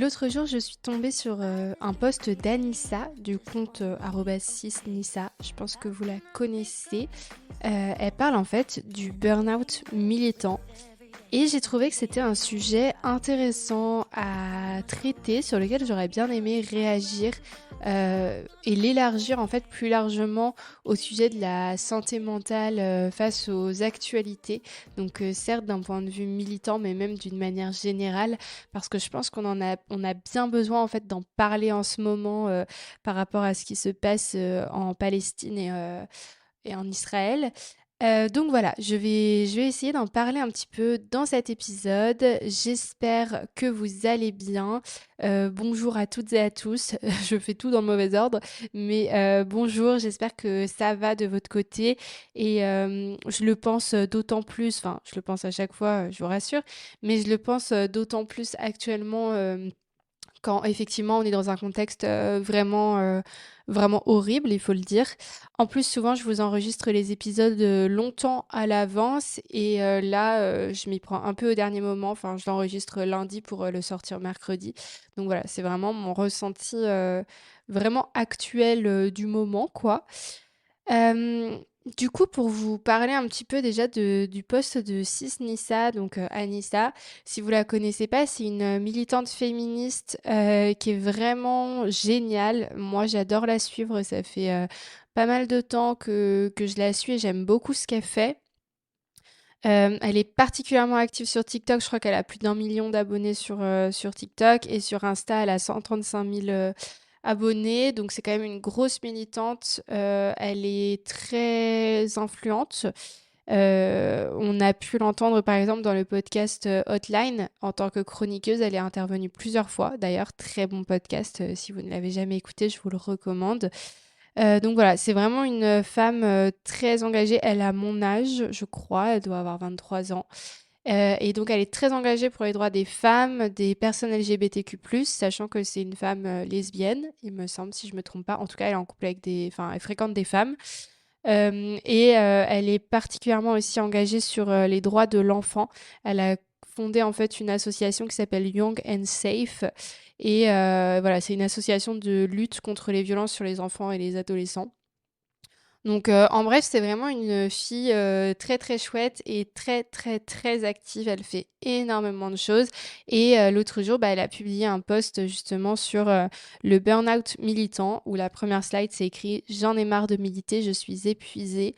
L'autre jour, je suis tombée sur un post d'Anissa du compte @6nissa. Je pense que vous la connaissez. Elle parle en fait du burn-out militant. Et j'ai trouvé que c'était un sujet intéressant à traiter, sur lequel j'aurais bien aimé réagir et l'élargir en fait plus largement au sujet de la santé mentale face aux actualités. Donc certes d'un point de vue militant, mais même d'une manière générale, parce que je pense on a bien besoin en fait d'en parler en ce moment par rapport à ce qui se passe en Palestine et en Israël. Donc voilà, je vais essayer d'en parler un petit peu dans cet épisode. J'espère que vous allez bien. Bonjour à toutes et à tous. Je fais tout dans le mauvais ordre, mais bonjour, j'espère que ça va de votre côté. Et je le pense d'autant plus, enfin je le pense à chaque fois, je vous rassure, mais je le pense d'autant plus actuellement quand effectivement on est dans un contexte vraiment horrible, il faut le dire. En plus, souvent, je vous enregistre les épisodes longtemps à l'avance et là, je m'y prends un peu au dernier moment. Enfin, je l'enregistre lundi pour le sortir mercredi. Donc voilà, c'est vraiment mon ressenti vraiment actuel du moment, quoi. Du coup, pour vous parler un petit peu déjà du poste de Cis-Nissa, donc Anissa, si vous la connaissez pas, c'est une militante féministe qui est vraiment géniale. Moi, j'adore la suivre. Ça fait pas mal de temps que je la suis et j'aime beaucoup ce qu'elle fait. Elle est particulièrement active sur TikTok. Je crois qu'elle a plus d'1 million d'abonnés sur TikTok et sur Insta, elle a 135 000 abonnés. Donc c'est quand même une grosse militante. Elle est très influente. On a pu l'entendre par exemple dans le podcast Hotline en tant que chroniqueuse. Elle est intervenue plusieurs fois. D'ailleurs, très bon podcast. Si vous ne l'avez jamais écouté, je vous le recommande. Donc voilà, c'est vraiment une femme très engagée. Elle a mon âge, je crois. Elle doit avoir 23 ans. Et donc, elle est très engagée pour les droits des femmes, des personnes LGBTQ+, sachant que c'est une femme lesbienne, il me semble, si je me trompe pas. En tout cas, elle est en couple avec enfin, elle fréquente des femmes. Et elle est particulièrement aussi engagée sur les droits de l'enfant. Elle a fondé en fait une association qui s'appelle Young and Safe. Et voilà, c'est une association de lutte contre les violences sur les enfants et les adolescents. Donc, en bref, c'est vraiment une fille très très chouette et très très très active. Elle fait énormément de choses. Et l'autre jour, bah, elle a publié un post justement sur le burn-out militant, où la première slide, c'est écrit: «J'en ai marre de militer, je suis épuisée».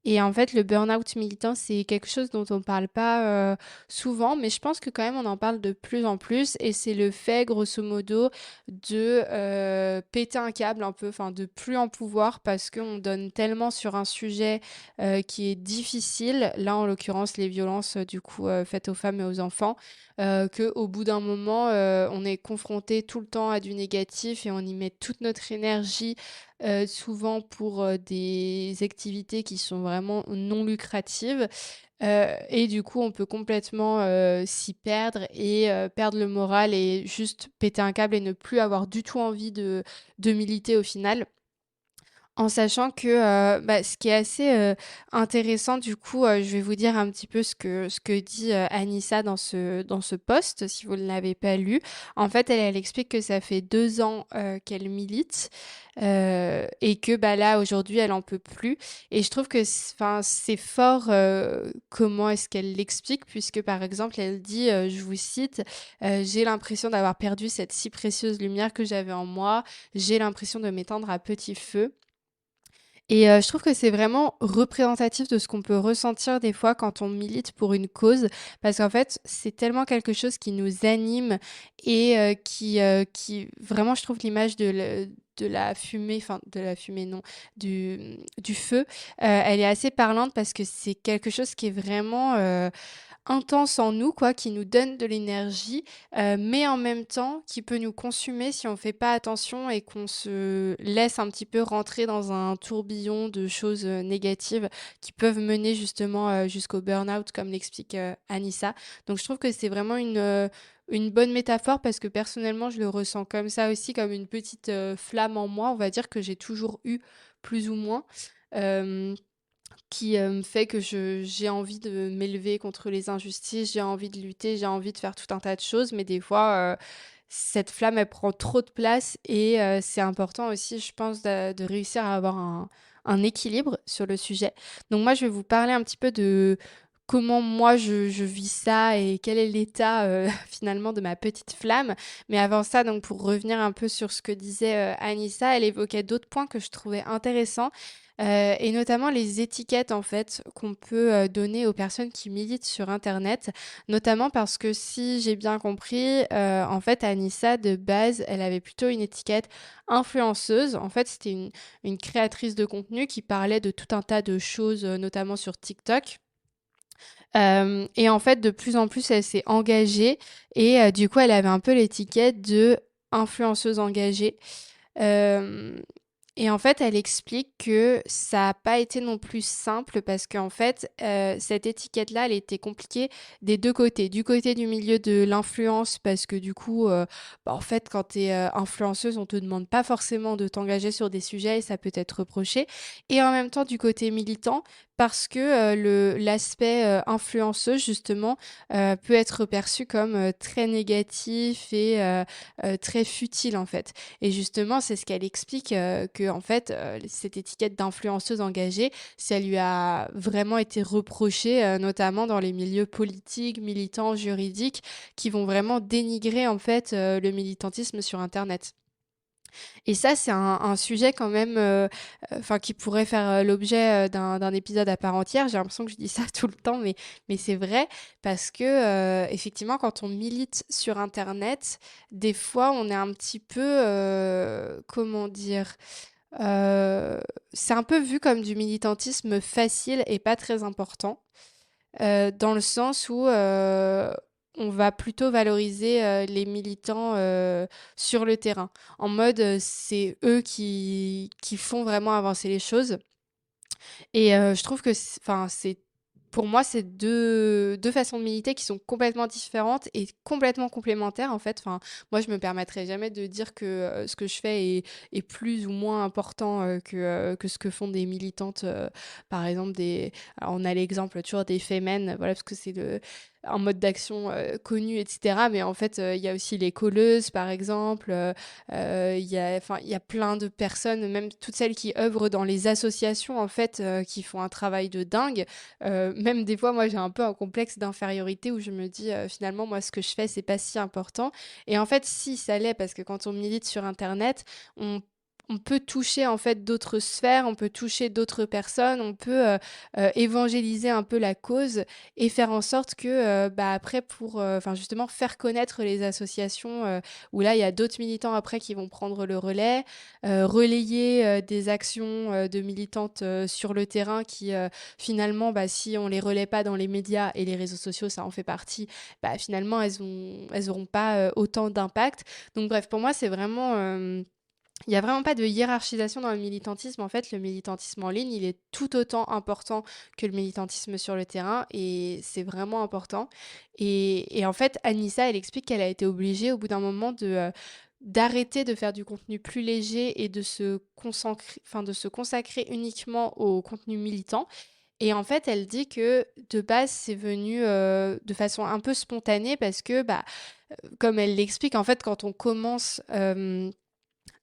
Et en fait, le burn-out militant, c'est quelque chose dont on parle pas souvent, mais je pense que quand même on en parle de plus en plus. Et c'est le fait, grosso modo, de péter un câble un peu, enfin de plus en pouvoir parce qu'on donne tellement sur un sujet qui est difficile, là en l'occurrence les violences du coup faites aux femmes et aux enfants, qu'au bout d'un moment, on est confronté tout le temps à du négatif et on y met toute notre énergie souvent pour des activités qui sont vraiment non lucratives. Et du coup, on peut complètement s'y perdre et perdre le moral et juste péter un câble et ne plus avoir du tout envie de militer au final. En sachant que, bah, ce qui est assez intéressant du coup, je vais vous dire un petit peu ce que dit Anissa dans ce post, si vous ne l'avez pas lu. En fait, elle explique que ça fait 2 ans qu'elle milite et que, bah, là, aujourd'hui, elle en peut plus. Et je trouve que enfin, c'est fort comment est-ce qu'elle l'explique, puisque, par exemple, elle dit, je vous cite: «J'ai l'impression d'avoir perdu cette si précieuse lumière que j'avais en moi. J'ai l'impression de m'éteindre à petit feu». Et je trouve que c'est vraiment représentatif de ce qu'on peut ressentir des fois quand on milite pour une cause. Parce qu'en fait, c'est tellement quelque chose qui nous anime et qui vraiment je trouve l'image de la fumée, enfin de la fumée non, du feu, elle est assez parlante parce que c'est quelque chose qui est vraiment, intense en nous quoi, qui nous donne de l'énergie, mais en même temps qui peut nous consumer si on fait pas attention et qu'on se laisse un petit peu rentrer dans un tourbillon de choses, négatives qui peuvent mener justement, jusqu'au burn-out comme l'explique, Anissa. Donc je trouve que c'est vraiment une bonne métaphore parce que personnellement je le ressens comme ça aussi, comme une petite, flamme en moi, on va dire que j'ai toujours eu plus ou moins. Hem qui, fait que je j'ai envie de m'élever contre les injustices, j'ai envie de lutter, j'ai envie de faire tout un tas de choses, mais des fois, cette flamme, elle prend trop de place et c'est important aussi, je pense, de réussir à avoir un équilibre sur le sujet. Donc moi, je vais vous parler un petit peu de comment moi je vis ça et quel est l'état finalement de ma petite flamme. Mais avant ça, donc pour revenir un peu sur ce que disait Anissa, elle évoquait d'autres points que je trouvais intéressants. Et notamment les étiquettes en fait qu'on peut donner aux personnes qui militent sur Internet, notamment parce que si j'ai bien compris, en fait Anissa de base, elle avait plutôt une étiquette influenceuse. En fait, c'était une créatrice de contenu qui parlait de tout un tas de choses, notamment sur TikTok. Et en fait, de plus en plus, elle s'est engagée et du coup, elle avait un peu l'étiquette de influenceuse engagée. Hem Et en fait, elle explique que ça a pas été non plus simple parce qu'en fait, cette étiquette-là, elle était compliquée des 2 côtés. Du côté du milieu de l'influence parce que du coup, en fait, quand tu es, influenceuse, on te demande pas forcément de t'engager sur des sujets et ça peut être reproché et en même temps du côté militant parce que, l'aspect, influenceuse justement, peut être perçu comme, très négatif et très futile en fait. Et justement, c'est ce qu'elle explique, que en fait, cette étiquette d'influenceuse engagée, ça lui a vraiment été reproché, notamment dans les milieux politiques, militants, juridiques, qui vont vraiment dénigrer en fait, le militantisme sur internet. Et ça, c'est un sujet quand même, enfin qui pourrait faire, l'objet, d'un épisode à part entière. J'ai l'impression que je dis ça tout le temps, mais c'est vrai parce que, effectivement, quand on milite sur internet, des fois, on est un petit peu, comment dire? Heu, c'est un peu vu comme du militantisme facile et pas très important. Dans le sens où, on va plutôt valoriser, les militants, sur le terrain. En mode, c'est eux qui font vraiment avancer les choses et je trouve que c'est pour moi, c'est deux façons de militer qui sont complètement différentes et complètement complémentaires, en fait. Enfin, moi, je me permettrais jamais de dire que, ce que je fais est plus ou moins important, que ce que font des militantes, par exemple des alors on a l'exemple toujours des Femen, voilà, parce que c'est le un mode d'action, connu et cetera. Mais en fait, il y a aussi les colleuses, par exemple, il y a plein de personnes, même toutes celles qui œuvrent dans les associations, en fait, qui font un travail de dingue. Même des fois, moi, j'ai un peu un complexe d'infériorité où je me dis, finalement, moi, ce que je fais, c'est pas si important. Et en fait, si, ça l'est, parce que quand on milite sur Internet, on on peut toucher en fait d'autres sphères, on peut toucher d'autres personnes, on peut évangéliser un peu la cause et faire en sorte que bah, après pour enfin justement faire connaître les associations où là il y a d'autres militants après qui vont prendre le relais, relayer des actions de militantes sur le terrain qui finalement bah, si on les relaie pas dans les médias et les réseaux sociaux ça en fait partie, bah, finalement elles auront pas autant d'impact. Donc bref, pour moi c'est vraiment il y a vraiment pas de hiérarchisation dans le militantisme. En fait, le militantisme en ligne, il est tout autant important que le militantisme sur le terrain et c'est vraiment important. Et en fait, Anissa, elle explique qu'elle a été obligée au bout d'un moment d'arrêter de faire du contenu plus léger et de se consacrer uniquement au contenu militant. Et en fait, elle dit que de base, c'est venu de façon un peu spontanée parce que, bah, comme elle l'explique, en fait, quand on commence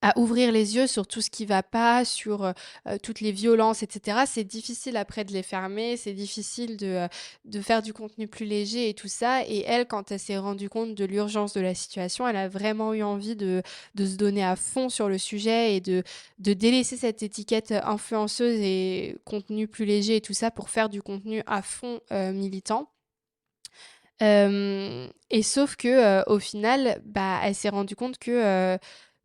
à ouvrir les yeux sur tout ce qui va pas, sur, toutes les violences et cetera. C'est difficile après de les fermer, c'est difficile de faire du contenu plus léger et tout ça et elle, quand elle s'est rendue compte de l'urgence de la situation, elle a vraiment eu envie de se donner à fond sur le sujet et de délaisser cette étiquette, influenceuse et contenu plus léger et tout ça pour faire du contenu à fond, militant. Hem Et sauf que, au final, bah, elle s'est rendue compte que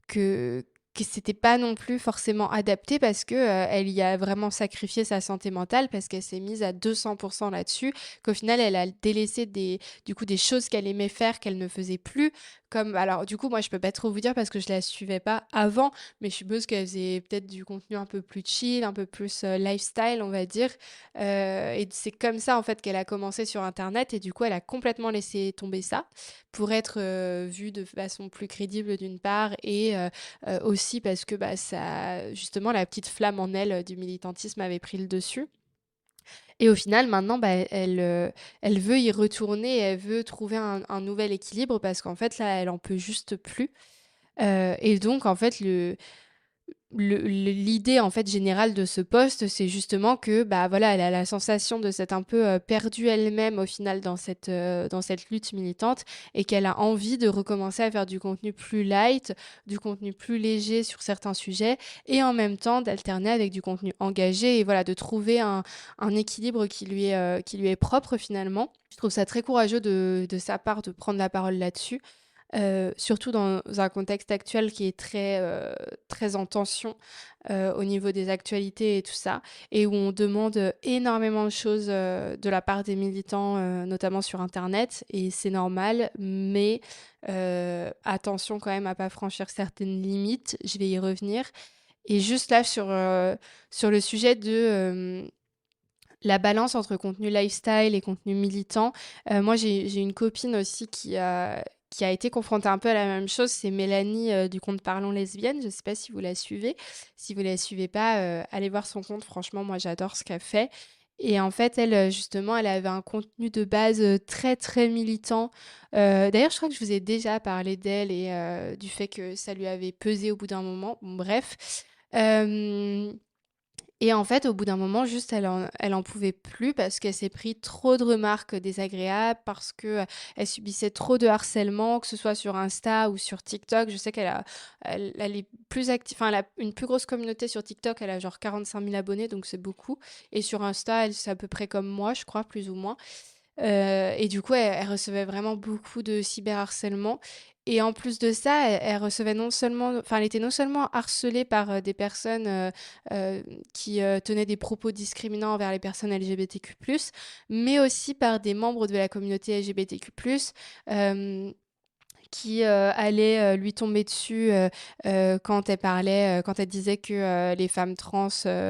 que c'était pas non plus forcément adapté parce que, elle y a vraiment sacrifié sa santé mentale parce qu'elle s'est mise à 200 là-dessus, qu'au final elle a délaissé des choses qu'elle aimait faire, qu'elle ne faisait plus. Comme alors du coup, moi je peux pas trop vous dire parce que je la suivais pas avant, mais je suppose qu'elle faisait peut-être du contenu un peu plus chill, un peu plus, lifestyle on va dire, et c'est comme ça en fait qu'elle a commencé sur internet et du coup elle a complètement laissé tomber ça pour être, vue de façon plus crédible d'une part et aussi parce que, bah, ça justement la petite flamme en elle, du militantisme avait pris le dessus. Et au final, maintenant, bah, elle veut y retourner, elle veut trouver un nouvel équilibre parce qu'en fait, là, elle en peut juste plus. Et donc en fait, l'idée en fait générale de ce poste, c'est justement que bah voilà, elle a la sensation de s'être un peu perdue elle-même au final dans cette lutte militante et qu'elle a envie de recommencer à faire du contenu plus light, du contenu plus léger sur certains sujets et en même temps d'alterner avec du contenu engagé et voilà, de trouver un équilibre qui lui est propre finalement. Je trouve ça très courageux de sa part de prendre la parole là-dessus. Surtout dans un contexte actuel qui est très en tension, au niveau des actualités et tout ça et où on demande, énormément de choses, de la part des militants, notamment sur internet et c'est normal mais attention quand même à pas franchir certaines limites, je vais y revenir et juste là sur le sujet de, la balance entre contenu lifestyle et contenu militant, moi j'ai une copine aussi qui a été confrontée un peu à la même chose, c'est Mélanie, du compte Parlons Lesbiennes, je sais pas si vous la suivez? Si vous la suivez pas, allez voir son compte, franchement moi j'adore ce qu'elle fait et en fait elle, justement, elle avait un contenu de base, très, très militant. D'ailleurs je crois que je vous ai déjà parlé d'elle et du fait que ça lui avait pesé au bout d'un moment, bon bref. Hem Et en fait, au bout d'un moment, juste, elle en pouvait plus parce qu'elle s'est pris trop de remarques désagréables, parce que elle subissait trop de harcèlement, que ce soit sur Insta ou sur TikTok. Je sais elle est plus active, enfin, elle a une plus grosse communauté sur TikTok. Elle a genre 45 000 abonnés, donc c'est beaucoup. Et sur Insta, c'est à peu près comme moi, je crois, plus ou moins. Et du coup, elle recevait vraiment beaucoup de cyberharcèlement et en plus de ça, elle recevait non seulement enfin, elle était non seulement harcelée par, des personnes, qui, tenaient des propos discriminants envers les personnes LGBTQ+, mais aussi par des membres de la communauté LGBTQ+, hem qui, allait, lui tomber dessus, quand elle disait que, les femmes trans,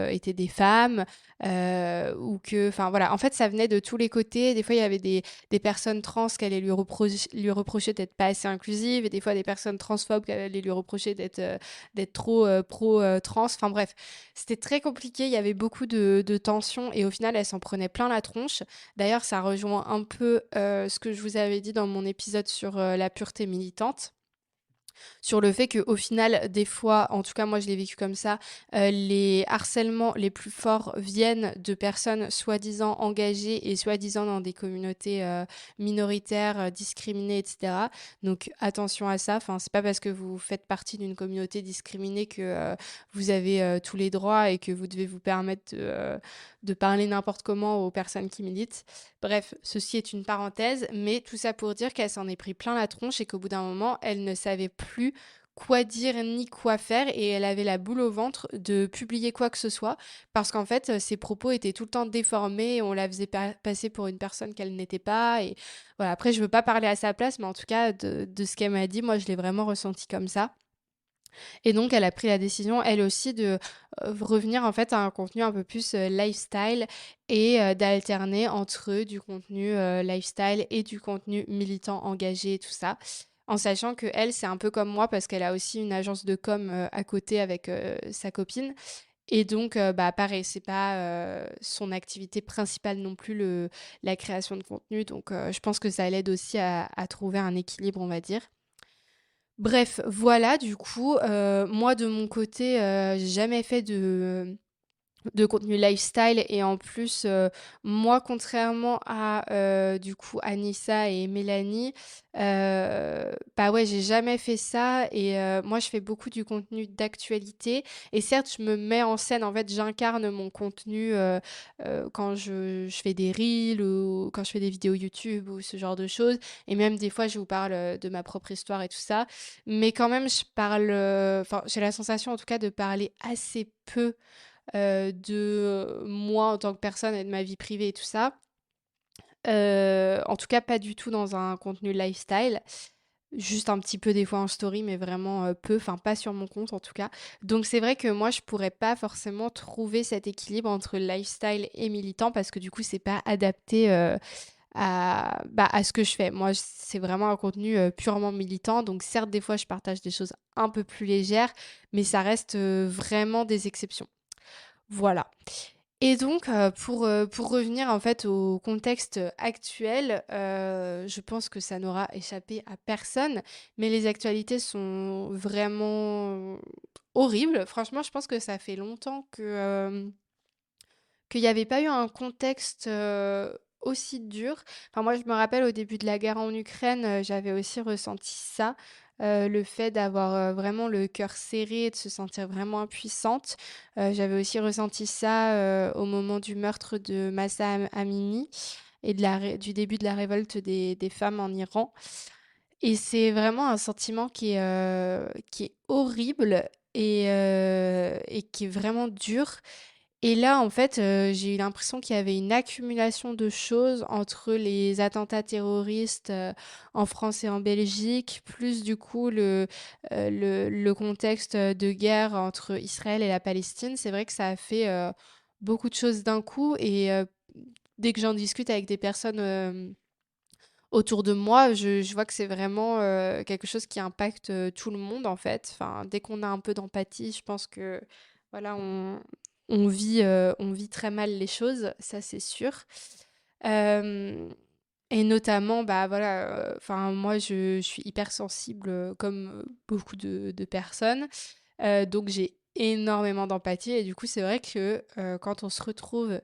étaient des femmes, ou que enfin voilà. En fait, ça venait de tous les côtés. Des fois, il y avait des personnes trans qui allaient lui reprocher d'être pas assez inclusive et des fois des personnes transphobes qui allaient lui reprocher d'être trop, pro, trans. Enfin bref, c'était très compliqué. Il y avait beaucoup de tensions et au final, elle s'en prenait plein la tronche. D'ailleurs, ça rejoint un peu, ce que je vous avais dit dans mon épisode sur, la pureté militante sur le fait qu'au final, des fois, en tout cas moi je l'ai vécu comme ça, les harcèlements les plus forts viennent de personnes soi-disant engagées et soi-disant dans des communautés minoritaires, discriminées, etc. Donc attention à ça, enfin, c'est pas parce que vous faites partie d'une communauté discriminée que vous avez tous les droits et que vous devez vous permettre de parler n'importe comment aux personnes qui militent. Bref, ceci est une parenthèse, mais tout ça pour dire qu'elle s'en est pris plein la tronche et qu'au bout d'un moment, elle ne savait plus quoi dire ni quoi faire et elle avait la boule au ventre de publier quoi que ce soit parce qu'en fait, ses propos étaient tout le temps déformés et on la faisait passer pour une personne qu'elle n'était pas et voilà. Après, je veux pas parler à sa place, mais en tout cas, de ce qu'elle m'a dit, moi, je l'ai vraiment ressenti comme ça. Et donc elle a pris la décision, elle aussi, de, revenir en fait à un contenu un peu plus, lifestyle et d'alterner entre du contenu, lifestyle et du contenu militant engagé et tout ça. En sachant qu'elle, c'est un peu comme moi parce qu'elle a aussi une agence de com, à côté avec, sa copine et donc bah, pareil, c'est pas, son activité principale non plus la création de contenu donc je pense que ça l'aide aussi à trouver un équilibre, on va dire. Bref, voilà, du coup, moi de mon côté, j'ai jamais fait de contenu lifestyle et en plus, moi contrairement à, du coup Anissa et Mélanie, bah, ouais, j'ai jamais fait ça et moi je fais beaucoup du contenu d'actualité et certes je me mets en scène, en fait j'incarne mon contenu, quand je fais des reels ou quand je fais des vidéos YouTube ou ce genre de choses et même des fois je vous parle, de ma propre histoire et tout ça. Mais quand même je parle, enfin j'ai la sensation en tout cas de parler assez peu de moi en tant que personne et de ma vie privée et tout ça. En tout cas, pas du tout dans un contenu lifestyle. Juste un petit peu des fois en story, mais vraiment, peu, enfin pas sur mon compte en tout cas. Donc c'est vrai que moi je pourrais pas forcément trouver cet équilibre entre lifestyle et militant parce que du coup c'est pas adapté, à ce que je fais. Moi, c'est vraiment un contenu, purement militant donc certes des fois je partage des choses un peu plus légères, mais ça reste, vraiment des exceptions. Voilà. Et donc, pour revenir en fait au contexte actuel, je pense que ça n'aura échappé à personne, mais les actualités sont vraiment horribles. Franchement, je pense que ça fait longtemps qu'il n'y avait pas eu un contexte aussi dur. Enfin, moi, je me rappelle au début de la guerre en Ukraine, j'avais aussi ressenti ça, le fait d'avoir vraiment le cœur serré, de se sentir vraiment impuissante. J'avais aussi ressenti ça au moment du meurtre de Massa Amini et du début de la révolte des femmes en Iran. Et c'est vraiment un sentiment qui est horrible et qui est vraiment dur. Et là, en fait, j'ai eu l'impression qu'il y avait une accumulation de choses entre les attentats terroristes, en France et en Belgique, plus du coup le contexte, de guerre entre Israël et la Palestine. C'est vrai que ça a fait, beaucoup de choses d'un coup et dès que j'en discute avec des personnes, autour de moi, je vois que c'est vraiment, quelque chose qui impacte, tout le monde, en fait. Enfin, dès qu'on a un peu d'empathie, je pense que, voilà, on vit très mal les choses, ça, c'est sûr. Hem et notamment, bah, voilà, enfin, moi, je suis hypersensible, comme, beaucoup de personnes. Donc j'ai énormément d'empathie et du coup, c'est vrai que, quand on se retrouve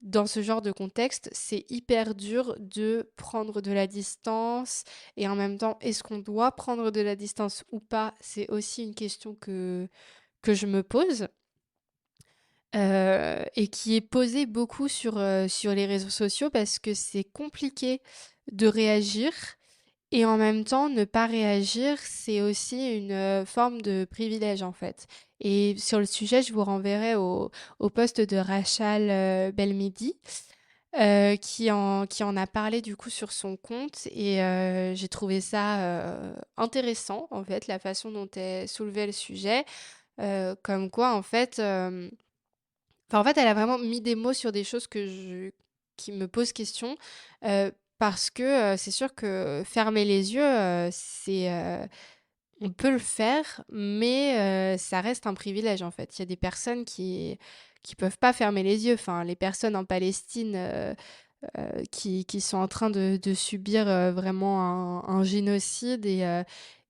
dans ce genre de contexte, c'est hyper dur de prendre de la distance et en même temps, est-ce qu'on doit prendre de la distance ou pas? C'est aussi une question que je me pose, et qui est posée beaucoup sur les réseaux sociaux parce que c'est compliqué de réagir et en même temps, ne pas réagir, c'est aussi une, forme de privilège, en fait. Et sur le sujet, je vous renverrai au post de Rachel, Belmedi, qui en a parlé du coup sur son compte et j'ai trouvé ça, intéressant, en fait, la façon dont elle soulevait le sujet. Comme quoi, en fait, enfin, en fait, elle a vraiment mis des mots sur des choses qui me posent question, parce que, c'est sûr que fermer les yeux, on peut le faire, mais ça reste un privilège, en fait. Il y a des personnes qui peuvent pas fermer les yeux. Enfin, les personnes en Palestine, qui sont en train de subir, vraiment un génocide et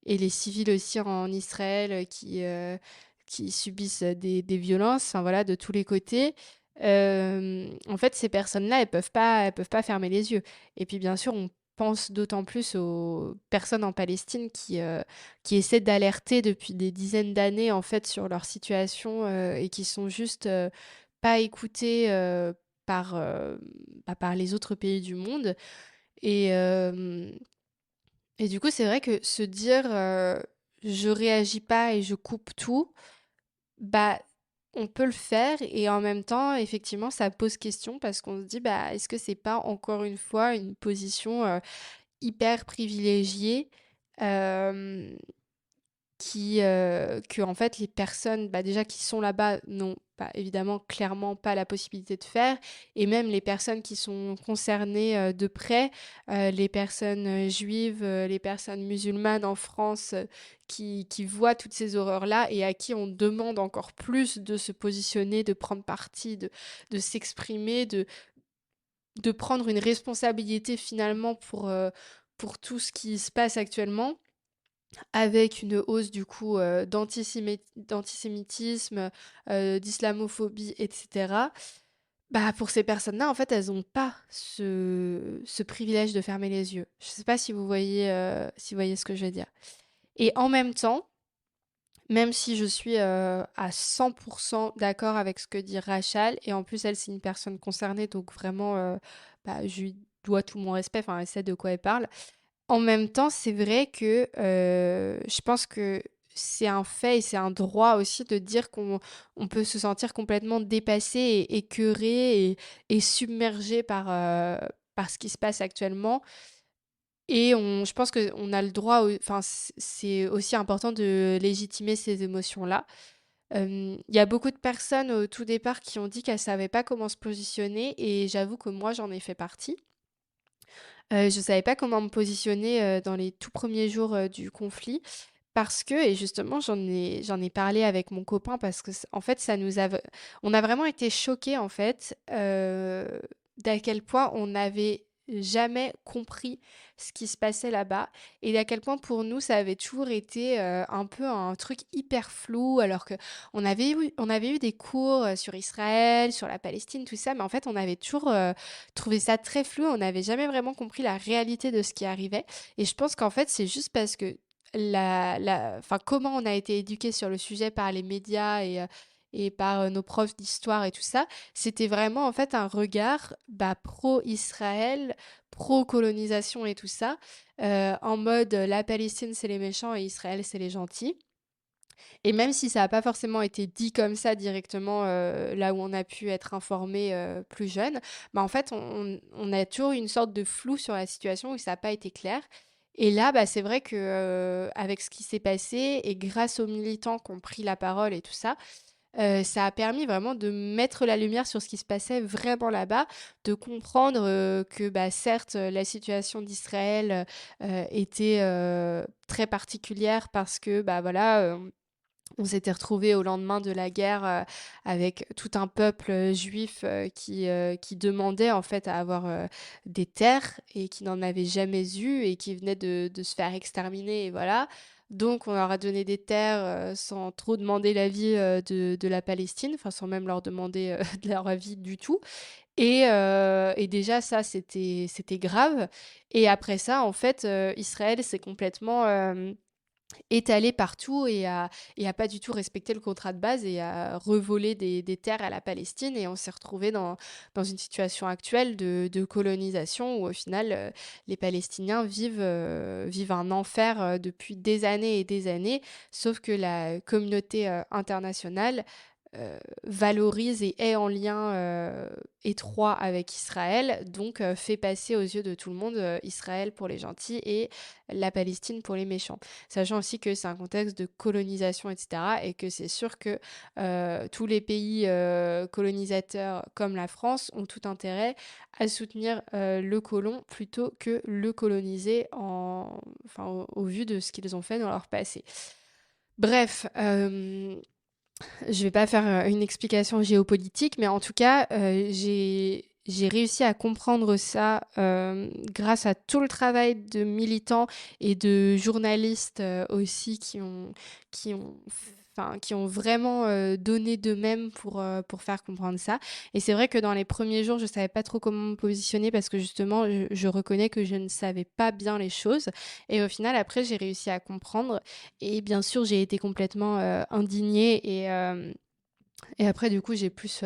les civils aussi en Israël, qui subissent, des violences, enfin voilà, de tous les côtés. En fait, ces personnes-là, elles peuvent pas fermer les yeux et puis, bien sûr, on pense d'autant plus aux personnes en Palestine qui essaient d'alerter depuis des dizaines d'années, en fait, sur leur situation, et qui sont juste, pas écoutées, par les autres pays du monde et du coup, c'est vrai que se dire, «Je réagis pas et je coupe tout», bah, on peut le faire et en même temps, effectivement, ça pose question parce qu'on se dit: «Bah, est-ce que c'est pas encore une fois une position, hyper privilégiée?» hem que en fait les personnes, bah, déjà qui sont là-bas n'ont pas évidemment clairement pas la possibilité de faire et même les personnes qui sont concernées, de près, les personnes, juives, les personnes musulmanes en France, qui voient toutes ces horreurs-là et à qui on demande encore plus de se positionner, de prendre parti, de s'exprimer, de prendre une responsabilité finalement pour tout ce qui se passe actuellement. Avec une hausse du coup, d'antisémitisme, d'islamophobie et cetera. Bah, pour ces personnes-là, en fait, elles ont pas ce privilège de fermer les yeux. Je sais pas si vous voyez ce que je veux dire? Et en même temps, même si je suis, à 100 d'accord avec ce que dit Rachel et en plus elle, c'est une personne concernée donc vraiment, bah, je lui dois tout mon respect, enfin, elle sait de quoi elle parle. En même temps, c'est vrai que, je pense que c'est un fait et c'est un droit aussi de dire qu'on peut se sentir complètement dépassé et écœuré et submergé par ce qui se passe actuellement et je pense qu'on a le droit au enfin, c'est aussi important de légitimer ces émotions-là. Il y a beaucoup de personnes au tout départ qui ont dit qu'elles savaient pas comment se positionner et j'avoue que moi, j'en ai fait partie. Je savais pas comment me positionner, dans les tout premiers jours, du conflit parce que et justement j'en ai parlé avec mon copain parce que en fait ça nous a on a vraiment été choqués en fait d'à quel point on n'avait jamais compris ce qui se passait là-bas et d'à quel point pour nous ça avait toujours été un peu un truc hyper flou alors que on avait eu des cours sur Israël, sur la Palestine, tout ça, mais en fait on avait toujours trouvé ça très flou, on n'avait jamais vraiment compris la réalité de ce qui arrivait. Et je pense qu'en fait c'est juste parce que enfin, comment on a été éduqué sur le sujet par les médias et par nos profs d'histoire et tout ça, c'était vraiment en fait un regard pro-Israël, pro-colonisation et tout ça, en mode la Palestine c'est les méchants et Israël c'est les gentils. Et même si ça n'a pas forcément été dit comme ça directement là où on a pu être informé plus jeune, bah en fait on a toujours eu une sorte de flou sur la situation où ça n'a pas été clair. Et là, bah, c'est vrai que avec ce qui s'est passé et grâce aux militants qui ont pris la parole et tout ça, ça a permis vraiment de mettre la lumière sur ce qui se passait vraiment là-bas, de comprendre que bah, certes la situation d'Israël était très particulière parce que bah voilà on s'était retrouvés au lendemain de la guerre avec tout un peuple juif qui demandait en fait à avoir des terres et qui n'en avait jamais eu et qui venait de se faire exterminer et voilà. Donc on leur a donné des terres sans trop demander l'avis de la Palestine, enfin sans même leur demander de leur avis du tout. Et déjà ça c'était grave. Et après ça en fait Israël s'est complètement étalé partout et a pas du tout respecté le contrat de base et a revolé des terres à la Palestine et on s'est retrouvé dans une situation actuelle de colonisation où au final les Palestiniens vivent un enfer depuis des années et des années, sauf que la communauté internationale valorise et est en lien étroit avec Israël, donc fait passer aux yeux de tout le monde Israël pour les gentils et la Palestine pour les méchants. Sachant aussi que c'est un contexte de colonisation, etc. Et que c'est sûr que tous les pays colonisateurs comme la France ont tout intérêt à soutenir le colon plutôt que le coloniser enfin, au vu de ce qu'ils ont fait dans leur passé. Bref, je vais pas faire une explication géopolitique, mais en tout cas, j'ai réussi à comprendre ça grâce à tout le travail de militants et de journalistes aussi qui ont vraiment donné d'eux-mêmes pour faire comprendre ça. Et c'est vrai que dans les premiers jours, je savais pas trop comment me positionner parce que justement, je reconnais que je ne savais pas bien les choses. Et au final, après, j'ai réussi à comprendre. Et bien sûr, j'ai été complètement indignée et après, du coup, j'ai plus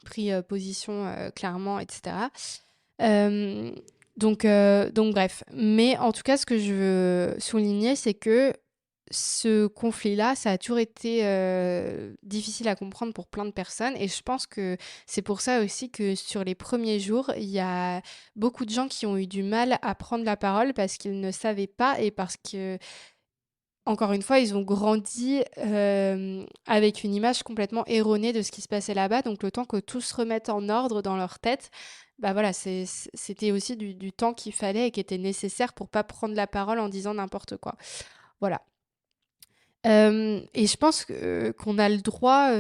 pris position clairement, etc. Euh, donc, bref. Mais en tout cas, ce que je veux souligner, c'est que ce conflit-là, ça a toujours été difficile à comprendre pour plein de personnes. Et je pense que c'est pour ça aussi que sur les premiers jours, il y a beaucoup de gens qui ont eu du mal à prendre la parole parce qu'ils ne savaient pas et parce que encore une fois, ils ont grandi avec une image complètement erronée de ce qui se passait là-bas. Donc, le temps que tout se remette en ordre dans leur tête, bah voilà, c'était aussi du temps qu'il fallait et qui était nécessaire pour pas prendre la parole en disant n'importe quoi. Voilà. Et je pense qu'on a le droit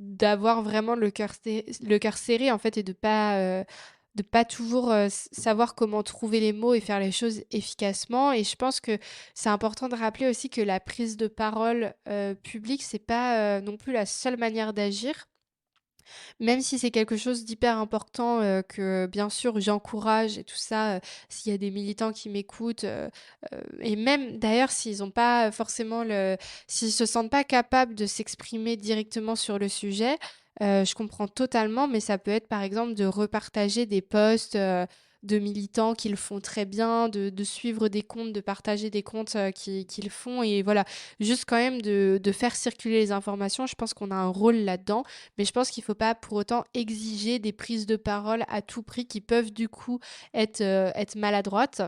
d'avoir vraiment le cœur serré en fait et de pas toujours savoir comment trouver les mots et faire les choses efficacement. Et je pense que c'est important de rappeler aussi que la prise de parole publique, c'est pas non plus la seule manière d'agir. Même si c'est quelque chose d'hyper important, que bien sûr j'encourage et tout ça, s'il y a des militants qui m'écoutent, et même d'ailleurs s'ils ont pas forcément s'ils se sentent pas capables de s'exprimer directement sur le sujet, je comprends totalement, mais ça peut être par exemple de repartager des posts, de militants qui le font très bien, de suivre des comptes, de partager des comptes, qui le font et voilà. Juste quand même de faire circuler les informations, je pense qu'on a un rôle là-dedans. Mais je pense qu'il ne faut pas pour autant exiger des prises de parole à tout prix qui peuvent du coup être maladroites.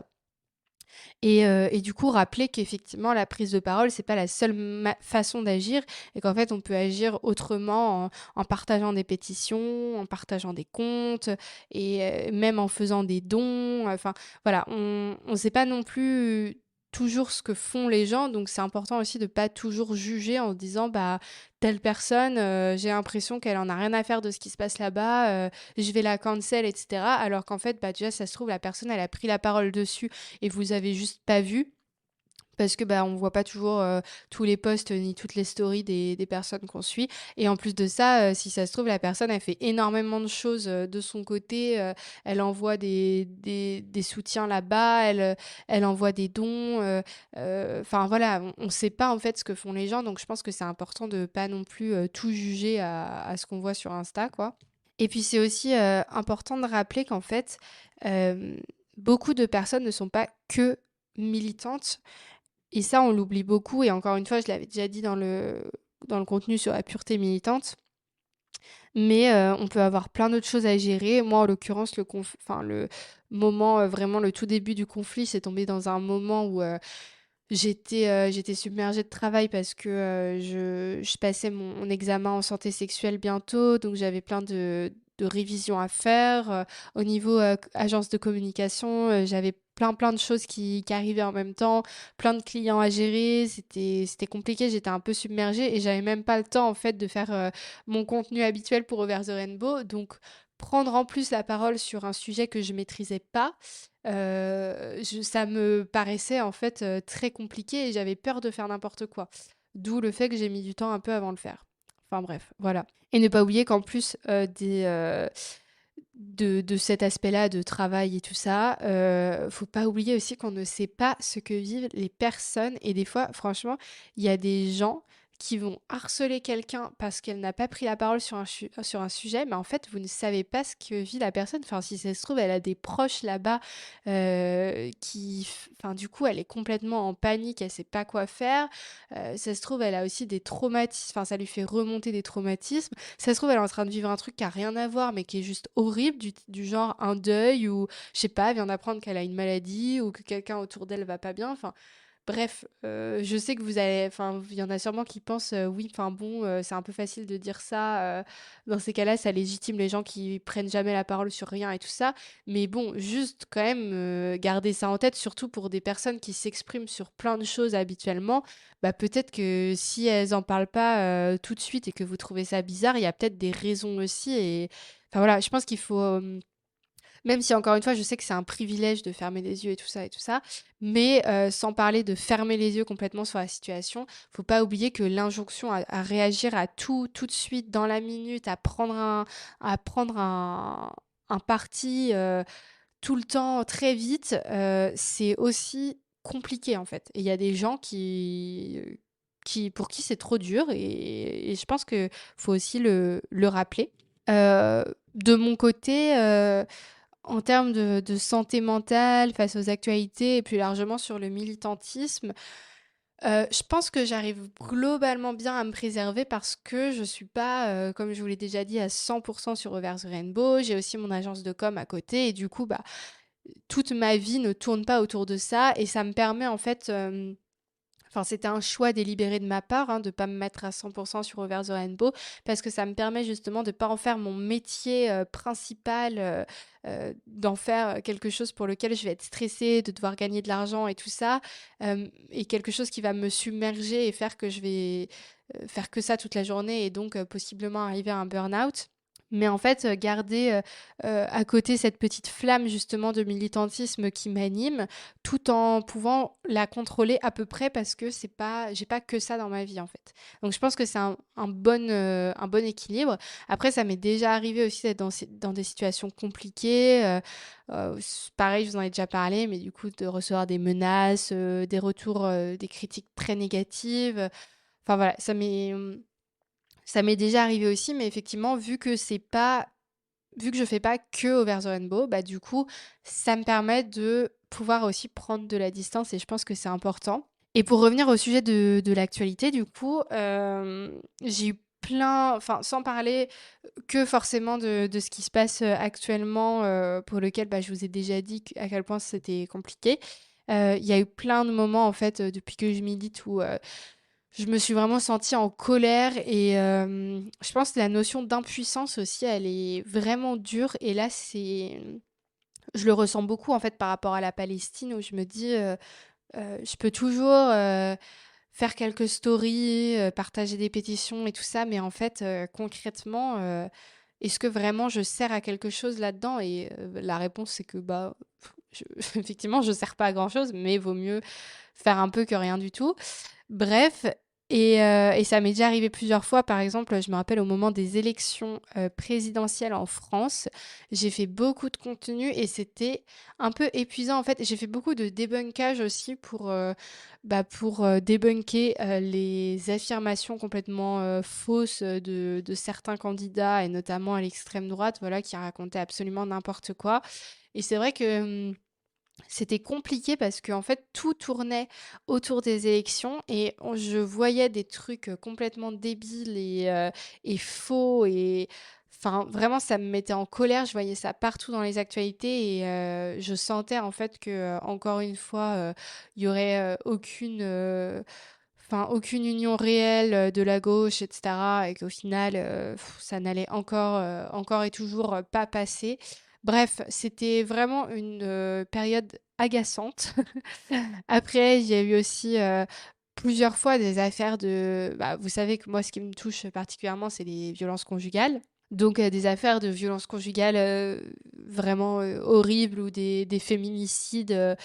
Et du coup, rappeler qu'effectivement, la prise de parole, c'est pas la seule façon d'agir et qu'en fait, on peut agir autrement en partageant des pétitions, en partageant des comptes et même en faisant des dons. Enfin, voilà, on ne sait pas non plus toujours ce que font les gens, donc c'est important aussi de pas toujours juger en se disant: «Bah, telle personne, j'ai l'impression qu'elle en a rien à faire de ce qui se passe là-bas, je vais la cancel» et cetera. Alors qu'en fait, bah, déjà, ça se trouve, la personne, elle a pris la parole dessus et vous avez juste pas vu. Parce que, bah, on voit pas toujours, tous les posts, ni toutes les stories des personnes qu'on suit et en plus de ça, si ça se trouve, la personne, elle fait énormément de choses, de son côté, elle envoie des soutiens là-bas, elle envoie des dons, enfin voilà, on sait pas, en fait, ce que font les gens donc je pense que c'est important de pas non plus, tout juger à ce qu'on voit sur Insta, quoi. Et puis c'est aussi, important de rappeler qu'en fait, hem, beaucoup de personnes ne sont pas que militantes et ça, on l'oublie beaucoup et encore une fois, je l'avais déjà dit dans le contenu sur la pureté militante, mais on peut avoir plein d'autres choses à gérer. Moi, en l'occurrence, le moment, vraiment le tout début du conflit, c'est tombé dans un moment où, j'étais submergée de travail parce que, je passais mon examen en santé sexuelle bientôt, donc j'avais plein de révisions à faire, au niveau, agence de communication, j'avais plein de choses qui arrivaient en même temps, plein de clients à gérer, c'était compliqué, j'étais un peu submergée et j'avais même pas le temps, en fait, de faire, mon contenu habituel pour Over the Rainbow, donc prendre en plus la parole sur un sujet que je maîtrisais pas, ça me paraissait en fait, très compliqué et j'avais peur de faire n'importe quoi. D'où le fait que j'ai mis du temps un peu avant de le faire. Enfin bref, voilà. Et ne pas oublier qu'en plus, de cet aspect-là de travail et tout ça, faut pas oublier aussi qu'on ne sait pas ce que vivent les personnes et des fois, franchement, il y a des gens qui vont harceler quelqu'un parce qu'elle n'a pas pris la parole sur un sujet, mais en fait, vous ne savez pas ce que vit la personne. Enfin, si ça se trouve, elle a des proches là-bas enfin, du coup, elle est complètement en panique, elle sait pas quoi faire. Ça se trouve, elle a aussi des traumatismes, enfin, ça lui fait remonter des traumatismes. Ça se trouve, elle est en train de vivre un truc qui a rien à voir, mais qui est juste horrible, du genre un deuil ou, je sais pas, elle vient d'apprendre qu'elle a une maladie ou que quelqu'un autour d'elle va pas bien. Enfin, bref, je sais que vous allez, enfin, il y en a sûrement qui pensent, oui, enfin bon, c'est un peu facile de dire ça. Dans ces cas-là, ça légitime les gens qui prennent jamais la parole sur rien et tout ça. Mais bon, juste quand même garder ça en tête, surtout pour des personnes qui s'expriment sur plein de choses habituellement. Bah peut-être que si elles en parlent pas tout de suite et que vous trouvez ça bizarre, il y a peut-être des raisons aussi. Et enfin voilà, je pense qu'il faut même si encore une fois, je sais que c'est un privilège de fermer les yeux et tout ça, mais sans parler de fermer les yeux complètement sur la situation, faut pas oublier que l'injonction à réagir à tout de suite, dans la minute, à prendre un parti, tout le temps, très vite, c'est aussi compliqué, en fait. Et il y a des gens pour qui c'est trop dur et je pense que faut aussi le rappeler. De mon côté, en termes de santé mentale face aux actualités et plus largement sur le militantisme, je pense que j'arrive globalement bien à me préserver parce que je suis pas, comme je vous l'ai déjà dit, à 100 sur Over the Rainbow. J'ai aussi mon agence de com à côté et du coup, bah, toute ma vie ne tourne pas autour de ça et ça me permet en fait, enfin, c'était un choix délibéré de ma part, hein, de pas me mettre à 100 sur Over the Rainbow, parce que ça me permet justement de pas en faire mon métier principal, d'en faire quelque chose pour lequel je vais être stressée, de devoir gagner de l'argent et tout ça, et quelque chose qui va me submerger et faire que je vais faire que ça toute la journée et donc possiblement arriver à un burn-out. Mais en fait, garder, à côté cette petite flamme justement de militantisme qui m'anime, tout en pouvant la contrôler à peu près parce que c'est pas j'ai pas que ça dans ma vie, en fait. Donc je pense que c'est un bon équilibre. Après, ça m'est déjà arrivé aussi d'être dans des situations compliquées, pareil, je vous en ai déjà parlé, mais du coup de recevoir des menaces, des retours, des critiques très négatives. Enfin voilà, ça m'est déjà arrivé aussi, mais effectivement, vu que je fais pas que Over the Rainbow, bah, du coup, ça me permet de pouvoir aussi prendre de la distance et je pense que c'est important. Et pour revenir au sujet de l'actualité, du coup, j'ai eu enfin, sans parler que forcément de ce qui se passe actuellement, pour lequel bah, je vous ai déjà dit à quel point c'était compliqué. Il y a eu plein de moments, en fait, depuis que je milite où je me suis vraiment sentie en colère et je pense que la notion d'impuissance aussi, elle est vraiment dure et là, je le ressens beaucoup en fait par rapport à la Palestine où je me dis, je peux toujours, faire quelques stories, partager des pétitions et tout ça, mais en fait, concrètement, est-ce que vraiment je sers à quelque chose là-dedans? Et la réponse, c'est que, bah, je effectivement, je sers pas à grand-chose, mais vaut mieux faire un peu que rien du tout. Bref, et ça m'est déjà arrivé plusieurs fois. Par exemple, je me rappelle au moment des élections, présidentielles en France, j'ai fait beaucoup de contenu et c'était un peu épuisant, en fait. J'ai fait beaucoup de débunkage aussi pour débunker, les affirmations complètement, fausses, de certains candidats et notamment à l'extrême droite, voilà, qui racontaient absolument n'importe quoi. Et c'est vrai que, c'était compliqué parce qu'en fait, tout tournait autour des élections et je voyais des trucs complètement débiles et faux et enfin vraiment ça me mettait en colère. Je voyais ça partout dans les actualités et je sentais en fait que encore une fois, il y aurait aucune union réelle de la gauche, etc. Et qu'au final, ça n'allait encore et toujours pas passer. Bref, c'était vraiment une période agaçante. Après, il y a eu aussi plusieurs fois des affaires de... Bah, vous savez que moi, ce qui me touche particulièrement, c'est les violences conjugales. Donc, des affaires de violences conjugales vraiment horribles ou des féminicides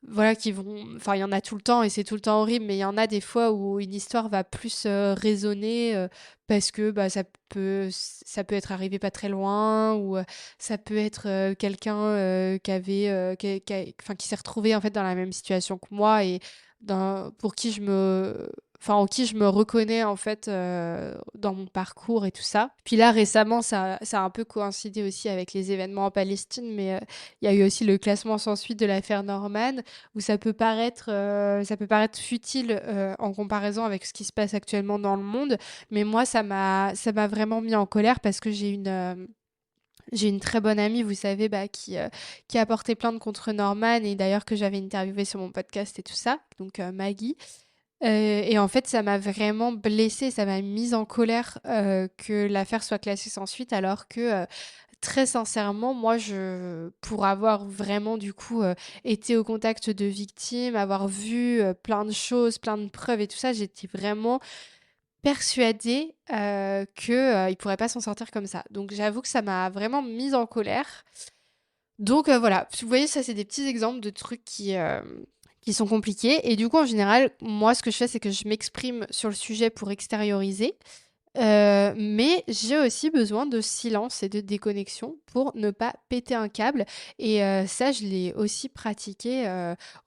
voilà, qui vont enfin, il y en a tout le temps et c'est tout le temps horrible, mais il y en a des fois où une histoire va plus, résonner, parce que, bah, ça peut être arrivé pas très loin ou, ça peut être, quelqu'un, qui avait, qui s'est retrouvé, en fait, dans la même situation que moi et pour qui en qui je me reconnais, en fait, dans mon parcours et tout ça. Puis là, récemment, ça a un peu coïncidé aussi avec les événements en Palestine, mais, il y a eu aussi le classement sans suite de l'affaire Norman où ça peut paraître futile, en comparaison avec ce qui se passe actuellement dans le monde. Mais moi, ça m'a vraiment mis en colère parce que j'ai une très bonne amie, vous savez, bah, qui a porté plainte contre Norman et d'ailleurs que j'avais interviewée sur mon podcast et tout ça, donc Maggie. Et en fait, ça m'a vraiment blessée, ça m'a mise en colère, que l'affaire soit classée sans suite alors que, très sincèrement, moi, pour avoir vraiment du coup été au contact de victimes, avoir vu plein de choses, plein de preuves et tout ça, j'étais vraiment persuadée qu'il ne pourrait pas s'en sortir comme ça. Donc j'avoue que ça m'a vraiment mise en colère. Donc voilà, vous voyez, ça c'est des petits exemples de trucs qui sont compliqués. Et du coup, en général, moi, ce que je fais, c'est que je m'exprime sur le sujet pour extérioriser. Mais j'ai aussi besoin de silence et de déconnexion pour ne pas péter un câble et ça, je l'ai aussi pratiqué,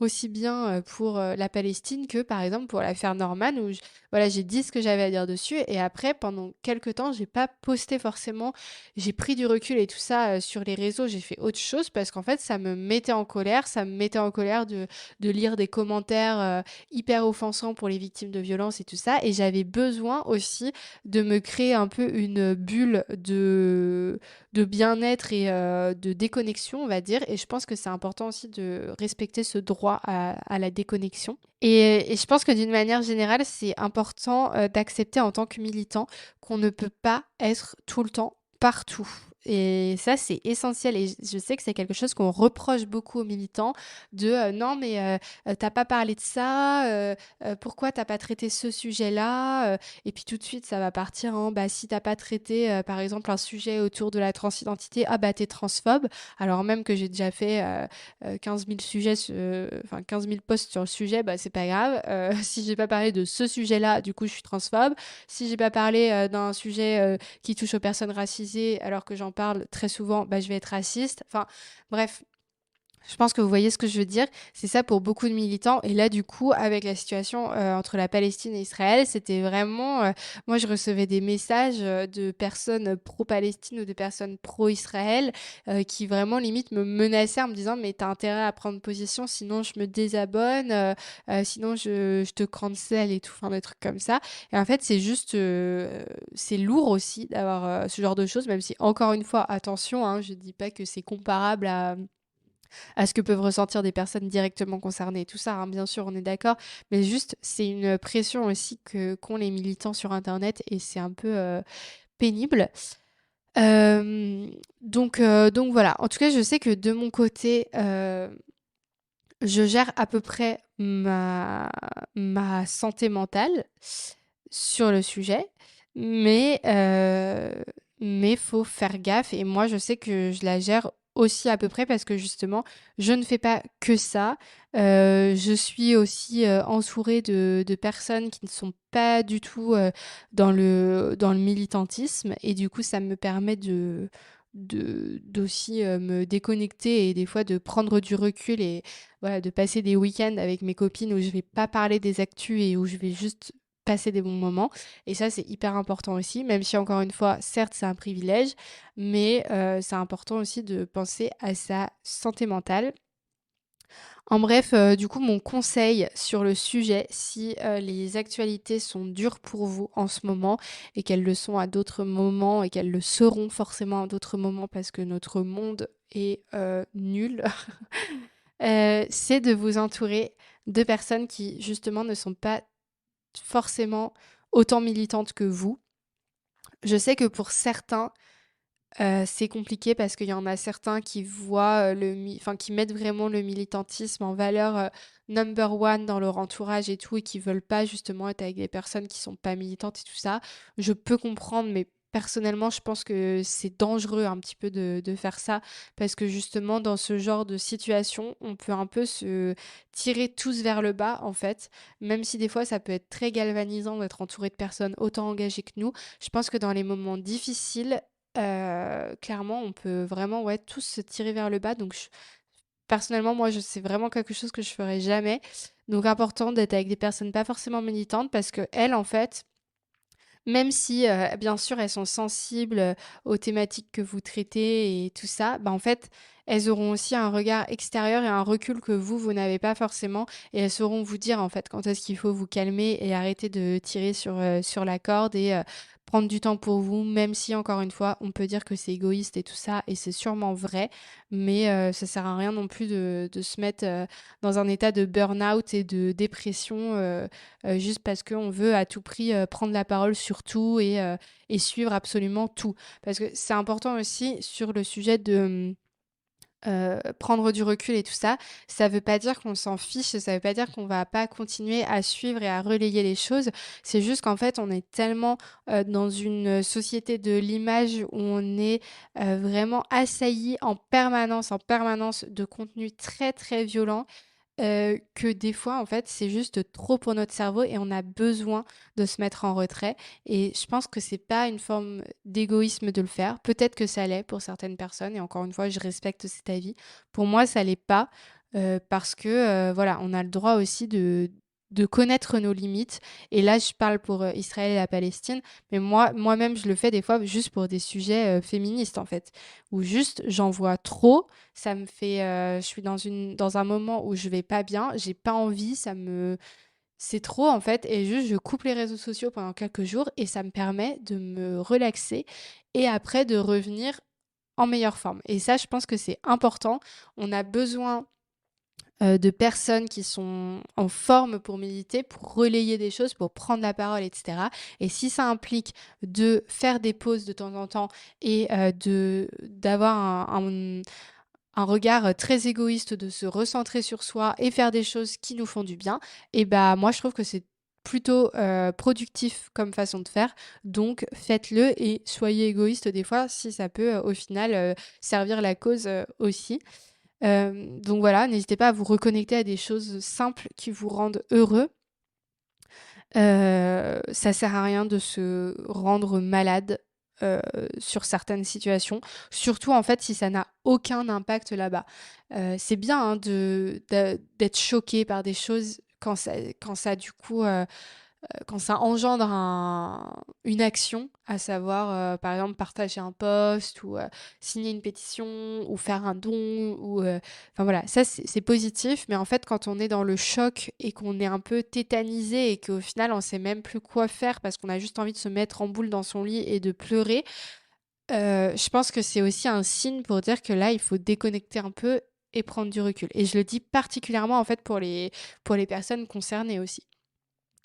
aussi bien, pour, la Palestine que, par exemple, pour l'affaire Norman où voilà, j'ai dit ce que j'avais à dire dessus et après pendant quelque temps, j'ai pas posté forcément. J'ai pris du recul et tout ça, sur les réseaux, j'ai fait autre chose parce qu'en fait, ça me mettait en colère. Ça me mettait en colère de lire des commentaires, hyper offensants pour les victimes de violences et tout ça et j'avais besoin aussi de me créer un peu une bulle de bien-être et de déconnexion, on va dire. Et je pense que c'est important aussi de respecter ce droit à la déconnexion. Et je pense que d'une manière générale, c'est important d'accepter en tant que militant qu'on ne peut pas être tout le temps partout. Et ça, c'est essentiel. Et je sais que c'est quelque chose qu'on reproche beaucoup aux militants de non, mais t'as pas parlé de ça, pourquoi t'as pas traité ce sujet-là et puis tout de suite, ça va partir en bah, si t'as pas traité, par exemple, un sujet autour de la transidentité, ah bah t'es transphobe. Alors même que j'ai déjà fait 15 000 sujets, enfin 15 000 posts sur le sujet, bah c'est pas grave. Si j'ai pas parlé de ce sujet-là, du coup je suis transphobe. Si j'ai pas parlé d'un sujet qui touche aux personnes racisées, alors que j'en parle très souvent, bah je vais être raciste. Enfin bref, je pense que vous voyez ce que je veux dire. C'est ça pour beaucoup de militants. Et là, du coup, avec la situation entre la Palestine et Israël, c'était vraiment... moi, je recevais des messages de personnes pro-Palestine ou de personnes pro-Israël qui vraiment, limite, me menaçaient en me disant, mais t'as intérêt à prendre position, sinon je me désabonne, sinon je te cancel et tout, enfin des trucs comme ça. Et en fait, c'est juste... c'est lourd aussi d'avoir ce genre de choses, même si, encore une fois, attention, hein, je dis pas que c'est comparable à ce que peuvent ressentir des personnes directement concernées et tout ça, hein, bien sûr, on est d'accord, mais juste, c'est une pression aussi qu'ont les militants sur Internet et c'est un peu pénible. Donc voilà, en tout cas, je sais que de mon côté, je gère à peu près ma ma santé mentale sur le sujet, mais faut faire gaffe et moi, je sais que je la gère aussi à peu près parce que justement, je ne fais pas que ça. Je suis aussi, entourée de personnes qui ne sont pas du tout, dans le militantisme et du coup, ça me permet d'aussi, me déconnecter et des fois de prendre du recul et voilà, de passer des week-ends avec mes copines où je vais pas parler des actus et où je vais juste passer des bons moments. Et ça, c'est hyper important aussi, même si encore une fois, certes, c'est un privilège, mais c'est important aussi de penser à sa santé mentale. En bref, du coup, mon conseil sur le sujet, si les actualités sont dures pour vous en ce moment et qu'elles le sont à d'autres moments et qu'elles le seront forcément à d'autres moments parce que notre monde est nul, c'est de vous entourer de personnes qui, justement, ne sont pas forcément autant militantes que vous. Je sais que pour certains, c'est compliqué parce qu'il y en a certains qui voient, qui mettent vraiment le militantisme en valeur, number one dans leur entourage et tout et qui veulent pas justement être avec des personnes qui sont pas militantes et tout ça. Je peux comprendre, mais personnellement, je pense que c'est dangereux un petit peu de faire ça parce que justement dans ce genre de situation, on peut un peu se tirer tous vers le bas, en fait. Même si des fois ça peut être très galvanisant d'être entouré de personnes autant engagées que nous, je pense que dans les moments difficiles, clairement, on peut vraiment, ouais, tous se tirer vers le bas. Donc, personnellement, moi, c'est vraiment quelque chose que je ferais jamais. Donc, important d'être avec des personnes pas forcément militantes parce que elles, en fait, même si, bien sûr, elles sont sensibles, aux thématiques que vous traitez et tout ça, bah, en fait, elles auront aussi un regard extérieur et un recul que vous n'avez pas forcément et elles sauront vous dire, en fait, quand est-ce qu'il faut vous calmer et arrêter de tirer sur la corde et prendre du temps pour vous, même si, encore une fois, on peut dire que c'est égoïste et tout ça et c'est sûrement vrai, mais ça sert à rien non plus de se mettre, dans un état de burn-out et de dépression, juste parce qu'on veut à tout prix prendre la parole sur tout et suivre absolument tout. Parce que c'est important aussi sur le sujet de prendre du recul et tout ça, ça veut pas dire qu'on s'en fiche, ça veut pas dire qu'on va pas continuer à suivre et à relayer les choses. C'est juste qu'en fait, on est tellement dans une société de l'image où on est vraiment assailli en permanence de contenus très très violents que des fois, en fait, c'est juste trop pour notre cerveau et on a besoin de se mettre en retrait. Et je pense que c'est pas une forme d'égoïsme de le faire. Peut-être que ça l'est pour certaines personnes et encore une fois, je respecte cet avis. Pour moi, ça l'est pas, parce que, voilà, on a le droit aussi de connaître nos limites et là, je parle pour, Israël et la Palestine, mais moi-même, je le fais des fois juste pour des sujets, féministes, en fait, où juste j'en vois trop ça me fait, je suis dans un moment où je vais pas bien, j'ai pas envie, c'est trop en fait et juste je coupe les réseaux sociaux pendant quelques jours et ça me permet de me relaxer et après de revenir en meilleure forme et ça, je pense que c'est important. On a besoin, de personnes qui sont en forme pour militer, pour relayer des choses, pour prendre la parole et cetera et si ça implique de faire des pauses de temps en temps et de d'avoir un regard très égoïste de se recentrer sur soi et faire des choses qui nous font du bien, et bah moi je trouve que c'est plutôt productif comme façon de faire. Donc faites-le et soyez égoïste des fois si ça peut au final servir la cause aussi. Donc voilà, n'hésitez pas à vous reconnecter à des choses simples qui vous rendent heureux. Ça sert à rien de se rendre malade, heu, sur certaines situations, surtout, en fait, si ça n'a aucun impact là-bas. C'est bien, hein, d'être choqué par des choses quand ça du coup, quand ça engendre une action, à savoir, par exemple, partager un post ou signer une pétition ou faire un don ou enfin voilà, ça c'est positif, mais en fait, quand on est dans le choc et qu'on est un peu tétanisé et qu'au final, on sait même plus quoi faire parce qu'on a juste envie de se mettre en boule dans son lit et de pleurer, je pense que c'est aussi un signe pour dire que là, il faut déconnecter un peu et prendre du recul et je le dis particulièrement, en fait, pour les personnes concernées aussi.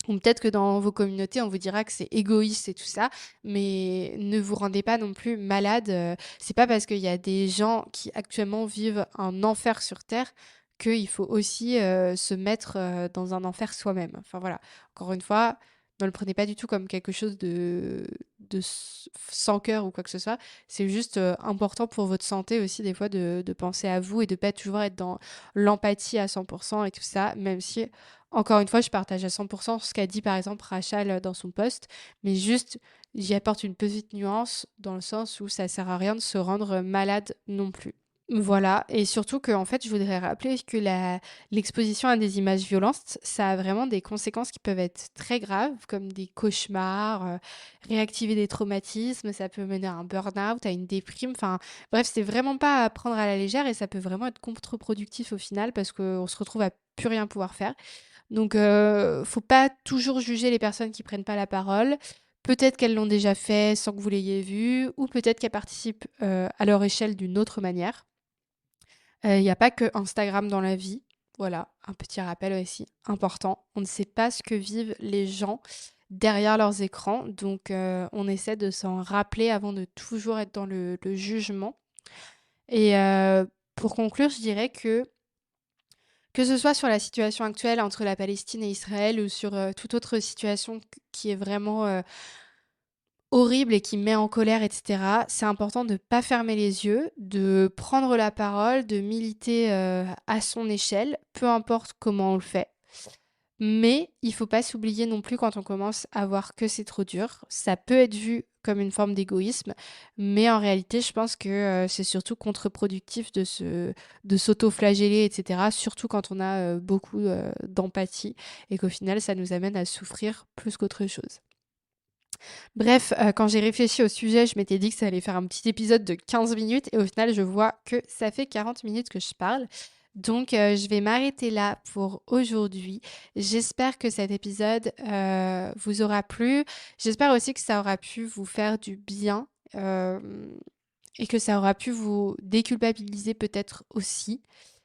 Ou peut-être que dans vos communautés, on vous dira que c'est égoïste et tout ça, mais ne vous rendez pas non plus malade. C'est pas parce qu'il y a des gens qui actuellement vivent un enfer sur Terre qu'il faut aussi se mettre dans un enfer soi-même. Enfin voilà, encore une fois, ne le prenez pas du tout comme quelque chose de sans cœur ou quoi que ce soit. C'est juste important pour votre santé aussi des fois de penser à vous et de pas toujours être dans l'empathie à 100% et tout ça, même si, encore une fois, je partage à 100% ce qu'a dit par exemple Rachel dans son post, mais juste j'y apporte une petite nuance dans le sens où ça sert à rien de se rendre malade non plus. Voilà, et surtout que en fait, je voudrais rappeler que l'exposition à des images violentes, ça a vraiment des conséquences qui peuvent être très graves, comme des cauchemars, réactiver des traumatismes, ça peut mener à un burn-out, à une déprime, enfin bref, c'est vraiment pas à prendre à la légère et ça peut vraiment être contre-productif au final parce qu'on se retrouve à plus rien pouvoir faire. Donc, faut pas toujours juger les personnes qui prennent pas la parole. Peut-être qu'elles l'ont déjà fait sans que vous l'ayez vu, ou peut-être qu'elles participent à leur échelle d'une autre manière. Il n'y a pas que Instagram dans la vie. Voilà, un petit rappel aussi important. On ne sait pas ce que vivent les gens derrière leurs écrans, donc on essaie de s'en rappeler avant de toujours être dans le jugement. Et pour conclure, je dirais que ce soit sur la situation actuelle entre la Palestine et Israël ou sur toute autre situation qui est vraiment horrible et qui met en colère, etc., c'est important de ne pas fermer les yeux, de prendre la parole, de militer à son échelle, peu importe comment on le fait. Mais il faut pas s'oublier non plus quand on commence à voir que c'est trop dur. Ça peut être vu comme une forme d'égoïsme, mais en réalité, je pense que c'est surtout contre-productif de s'auto-flageller, etc., surtout quand on a beaucoup d'empathie et qu'au final, ça nous amène à souffrir plus qu'autre chose. Bref, quand j'ai réfléchi au sujet, je m'étais dit que ça allait faire un petit épisode de 15 minutes et au final, je vois que ça fait 40 minutes que je parle. Donc, je vais m'arrêter là pour aujourd'hui. J'espère que cet épisode, vous aura plu. J'espère aussi que ça aura pu vous faire du bien, et que ça aura pu vous déculpabiliser peut-être aussi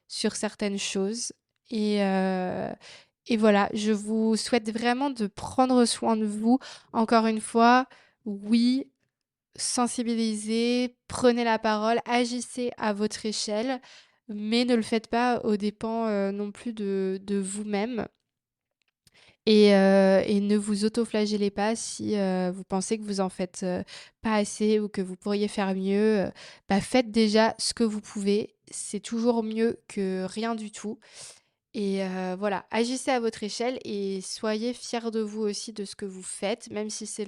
sur certaines choses. Et, heu et voilà, je vous souhaite vraiment de prendre soin de vous. Encore une fois, oui, sensibilisez, prenez la parole, agissez à votre échelle, mais ne le faites pas aux dépens non plus de vous-même. Et ne vous autoflagellez pas si vous pensez que vous en faites pas assez ou que vous pourriez faire mieux. Faites déjà ce que vous pouvez. C'est toujours mieux que rien du tout. Et voilà, agissez à votre échelle et soyez fiers de vous aussi de ce que vous faites, même si ça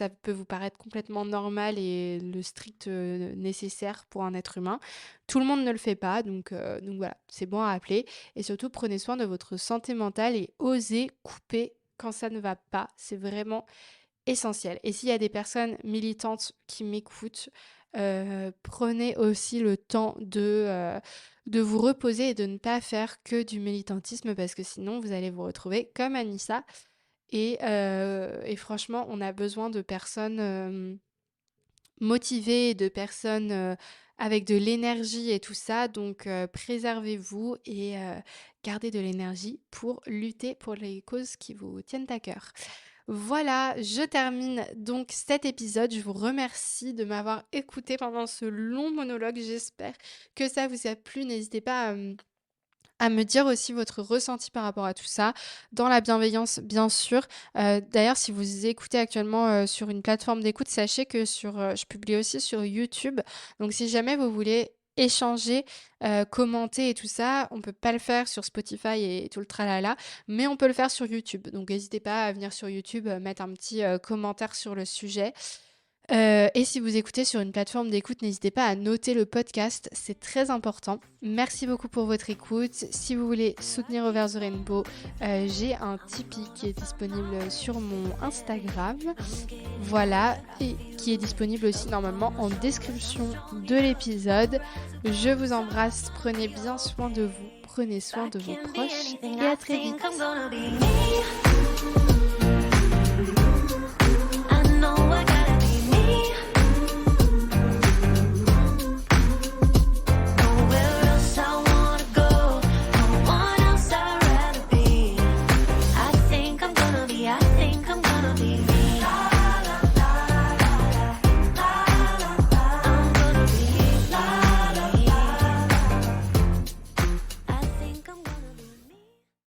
peut vous paraître complètement normal et le strict nécessaire pour un être humain. Tout le monde ne le fait pas, donc voilà, c'est bon à rappeler. Et surtout, prenez soin de votre santé mentale et osez couper quand ça ne va pas. C'est vraiment essentiel. Et s'il y a des personnes militantes qui m'écoutent, prenez aussi le temps de vous reposer et de ne pas faire que du militantisme parce que sinon vous allez vous retrouver comme Anissa. Et franchement, on a besoin de personnes motivées, de personnes avec de l'énergie et tout ça. Donc préservez-vous et gardez de l'énergie pour lutter pour les causes qui vous tiennent à cœur. Voilà, je termine donc cet épisode. Je vous remercie de m'avoir écouté pendant ce long monologue. J'espère que ça vous a plu. N'hésitez pas à me dire aussi votre ressenti par rapport à tout ça, dans la bienveillance bien sûr. D'ailleurs, si vous écoutez actuellement sur une plateforme d'écoute, sachez que je publie aussi sur YouTube. Donc si jamais vous voulez échanger, commenter et tout ça, on peut pas le faire sur Spotify et tout le tralala, mais on peut le faire sur YouTube. Donc n'hésitez pas à venir sur YouTube, mettre un petit commentaire sur le sujet. Et si vous écoutez sur une plateforme d'écoute, n'hésitez pas à noter le podcast, c'est très important. Merci beaucoup pour votre écoute. Si vous voulez soutenir Over the Rainbow, j'ai un Tipeee qui est disponible sur mon Instagram. Voilà, et qui est disponible aussi normalement en description de l'épisode. Je vous embrasse, prenez bien soin de vous, prenez soin de vos proches et à très vite.